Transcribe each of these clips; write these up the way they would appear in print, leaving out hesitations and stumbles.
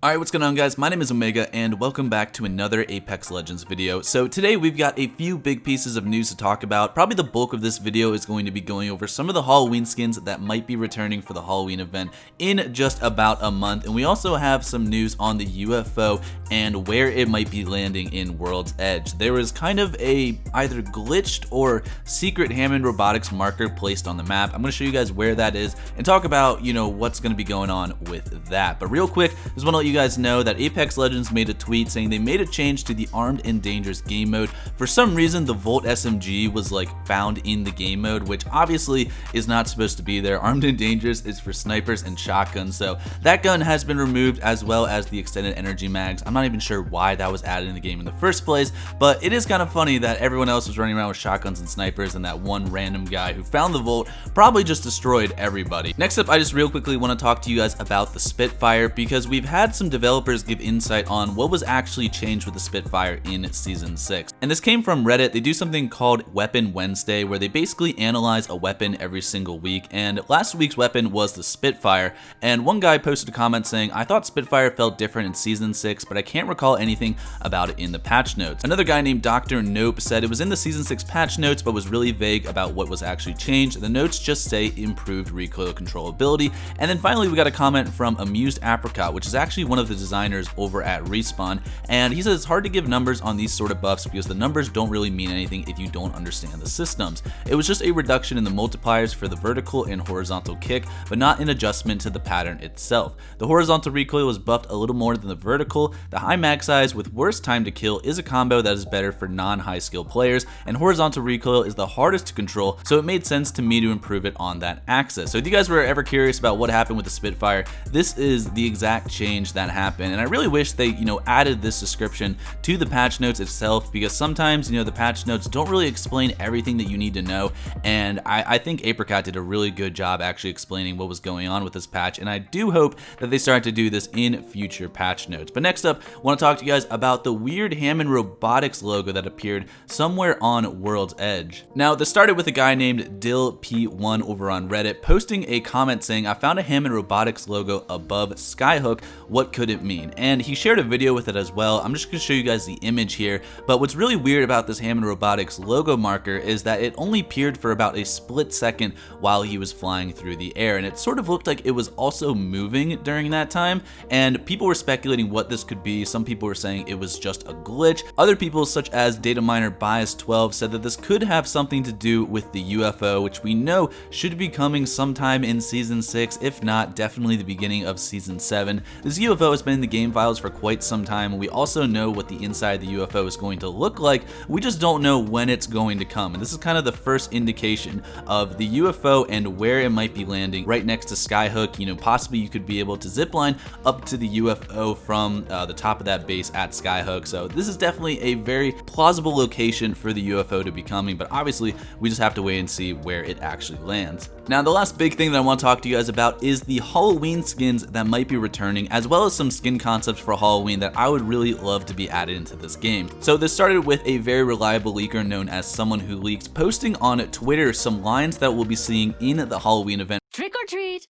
Alright, what's going on guys? My name is Omega and welcome back to another Apex Legends video. So today we've got a few big pieces of news to talk about. Probably the bulk of this video is going to be going over some of the Halloween skins that might be returning for the Halloween event in just about a month. And we also have some news on the UFO and where it might be landing in World's Edge. There was kind of a either glitched or secret Hammond Robotics marker placed on the map. I'm going to show you guys where that is and talk about, what's going to be going on with that. But real quick, just want to let you guys know that Apex Legends made a tweet saying they made a change to the Armed and Dangerous game mode. For some reason, the Volt SMG was found in the game mode, which obviously is not supposed to be there. Armed and Dangerous is for snipers and shotguns, so that gun has been removed, as well as the extended energy mags. I'm not even sure why that was added in the game in the first place, but it is kind of funny that everyone else was running around with shotguns and snipers, and that one random guy who found the Volt probably just destroyed everybody. Next up, I just real quickly want to talk to you guys about the Spitfire, because we've had some developers give insight on what was actually changed with the Spitfire in Season 6. And this came from Reddit. They do something called Weapon Wednesday, where they basically analyze a weapon every single week, and last week's weapon was the Spitfire, and one guy posted a comment saying, "I thought Spitfire felt different in Season 6, but I can't recall anything about it in the patch notes." Another guy named Dr. Nope said it was in the Season 6 patch notes, but was really vague about what was actually changed. The notes just say improved recoil controllability. And then finally, we got a comment from Amused Apricot, which is actually one of the designers over at Respawn, and he says it's hard to give numbers on these sort of buffs because the numbers don't really mean anything if you don't understand the systems. It was just a reduction in the multipliers for the vertical and horizontal kick, but not an adjustment to the pattern itself. The horizontal recoil was buffed a little more than the vertical. The high mag size with worse time to kill is a combo that is better for non-high skill players, and horizontal recoil is the hardest to control, so it made sense to me to improve it on that axis. So if you guys were ever curious about what happened with the Spitfire, this is the exact change that happened, and I really wish they added this description to the patch notes itself, because sometimes the patch notes don't really explain everything that you need to know, and I think Apricot did a really good job actually explaining what was going on with this patch, and I do hope that they start to do this in future patch notes. But next up, I want to talk to you guys about the weird Hammond Robotics logo that appeared somewhere on World's Edge. Now, this started with a guy named DillP1 over on Reddit posting a comment saying, "I found a Hammond Robotics logo above Skyhook. What could it mean?" And he shared a video with it as well. I'm just going to show you guys the image here, but what's really weird about this Hammond Robotics logo marker is that it only appeared for about a split second while he was flying through the air, and it sort of looked like it was also moving during that time, and people were speculating what this could be. Some people were saying it was just a glitch. Other people, such as data miner Bias12, said that this could have something to do with the UFO, which we know should be coming sometime in Season 6, if not definitely the beginning of Season 7. This UFO has been in the game files for quite some time. We also know what the inside of the UFO is going to look like. We just don't know when it's going to come, and this is kind of the first indication of the UFO and where it might be landing right next to Skyhook. Possibly you could be able to zipline up to the UFO from the top of that base at Skyhook. So this is definitely a very plausible location for the UFO to be coming, but obviously we just have to wait and see where it actually lands. Now, the last big thing that I want to talk to you guys about is the Halloween skins that might be returning, as well as some skin concepts for Halloween that I would really love to be added into this game. So this started with a very reliable leaker known as Someone Who Leaks posting on Twitter some lines that we'll be seeing in the Halloween event. Trick or treat,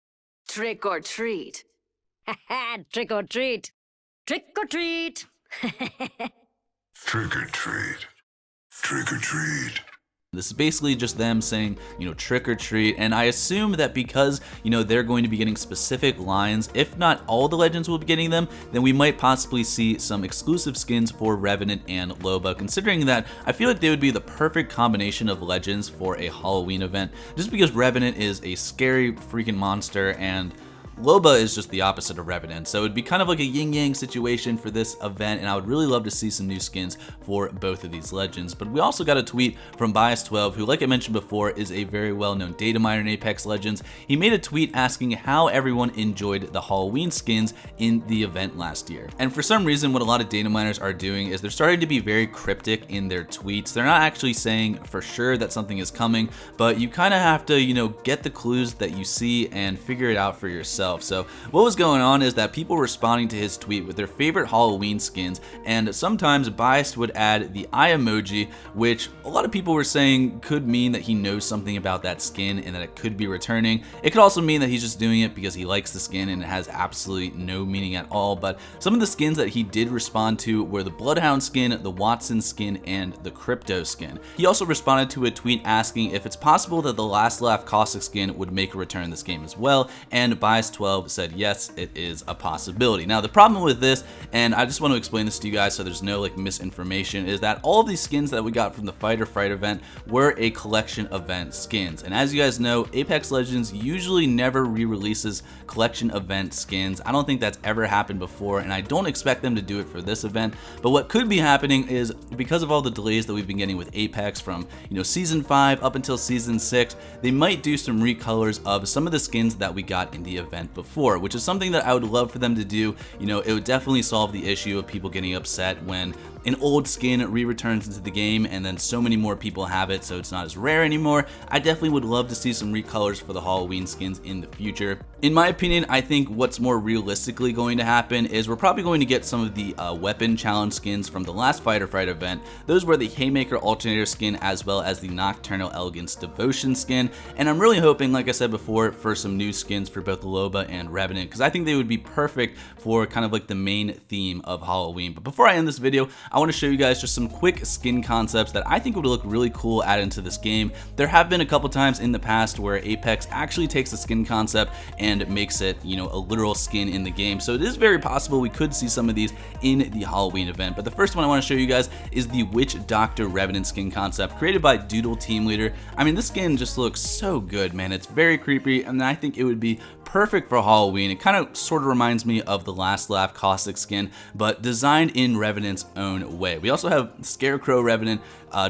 trick or treat, trick or treat, trick or treat, trick or treat, trick or treat. This is basically just them saying, trick or treat, and I assume that because, they're going to be getting specific lines, if not all the legends will be getting them, then we might possibly see some exclusive skins for Revenant and Loba, considering that I feel like they would be the perfect combination of legends for a Halloween event, just because Revenant is a scary freaking monster, and Loba is just the opposite of Revenant, so it'd be kind of like a yin-yang situation for this event, and I would really love to see some new skins for both of these legends. But we also got a tweet from Bias12, who, like I mentioned before, is a very well-known data miner in Apex Legends. He made a tweet asking how everyone enjoyed the Halloween skins in the event last year. And for some reason, what a lot of data miners are doing is they're starting to be very cryptic in their tweets. They're not actually saying for sure that something is coming, but you kind of have to, get the clues that you see and figure it out for yourself. himself. So what was going on is that people were responding to his tweet with their favorite Halloween skins, and sometimes Biased would add the eye emoji, which a lot of people were saying could mean that he knows something about that skin and that it could be returning. It could also mean that he's just doing it because he likes the skin and it has absolutely no meaning at all. But some of the skins that he did respond to were the Bloodhound skin, the Watson skin, and the Crypto skin. He also responded to a tweet asking if it's possible that the Last Laugh Caustic skin would make a return in this game as well, and Bias12 said yes, it is a possibility. Now the problem with this, and I just want to explain this to you guys so there's no like misinformation, is that all of these skins that we got from the Fight or Fright event were a collection event skins. And as you guys know, Apex Legends usually never re-releases collection event skins. I don't think that's ever happened before, and I don't expect them to do it for this event. But what could be happening is, because of all the delays that we've been getting with Apex from season 5 up until season 6, they might do some recolors of some of the skins that we got in the event before, which is something that I would love for them to do. It would definitely solve the issue of people getting upset when an old skin re-returns into the game and then so many more people have it, so it's not as rare anymore. I definitely would love to see some recolors for the Halloween skins in the future. In my opinion, I think what's more realistically going to happen is we're probably going to get some of the weapon challenge skins from the last Fight or Fright event. Those were the Haymaker Alternator skin as well as the Nocturnal Elegance Devotion skin, and I'm really hoping, like I said before, for some new skins for both Loba and Revenant, because I think they would be perfect for kind of like the main theme of Halloween. But before I end this video, I want to show you guys just some quick skin concepts that I think would look really cool added into this game. There have been a couple times in the past where Apex actually takes a skin concept and makes it, a literal skin in the game. So it is very possible we could see some of these in the Halloween event. But the first one I want to show you guys is the Witch Doctor Revenant skin concept created by Doodle Team Leader. I mean, this skin just looks so good, man. It's very creepy, and I think it would be perfect for Halloween. It kind of sort of reminds me of the Last Laugh Caustic skin, but designed in Revenant's own way. We also have Scarecrow Revenant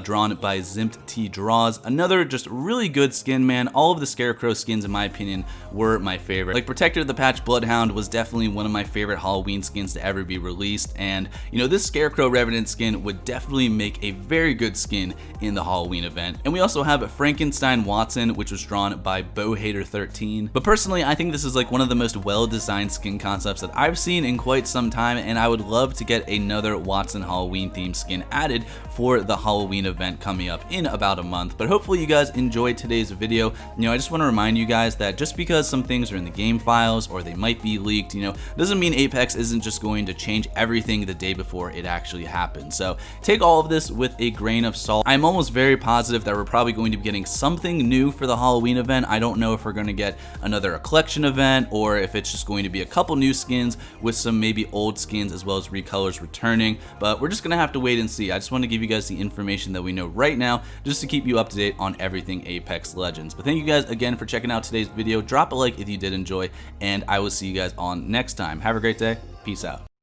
drawn by Zimpt T Draws. Another just really good skin, man. All of the Scarecrow skins, in my opinion, were my favorite. Like Protector of the Patch Bloodhound was definitely one of my favorite Halloween skins to ever be released, and this Scarecrow Revenant skin would definitely make a very good skin in the Halloween event. And we also have Frankenstein Watson, which was drawn by Bowhater13. But personally, I think this is like one of the most well-designed skin concepts that I've seen in quite some time, and I would love to get another Watson Halloween themed skin added for the Halloween event coming up in about a month. But hopefully you guys enjoyed today's video. I just want to remind you guys that just because some things are in the game files or they might be leaked, doesn't mean Apex isn't just going to change everything the day before it actually happens. So take all of this with a grain of salt. I'm almost very positive that we're probably going to be getting something new for the Halloween event. I don't know if we're going to get another collection event or if it's just going to be a couple new skins with some maybe old skins as well as recolors returning, but we're just going to have to wait and see. I just want to give you guys the information that we know right now just to keep you up to date on everything Apex Legends. But thank you guys again for checking out today's video. Drop a like if you did enjoy, and I will see you guys on next time. Have a great day. Peace out.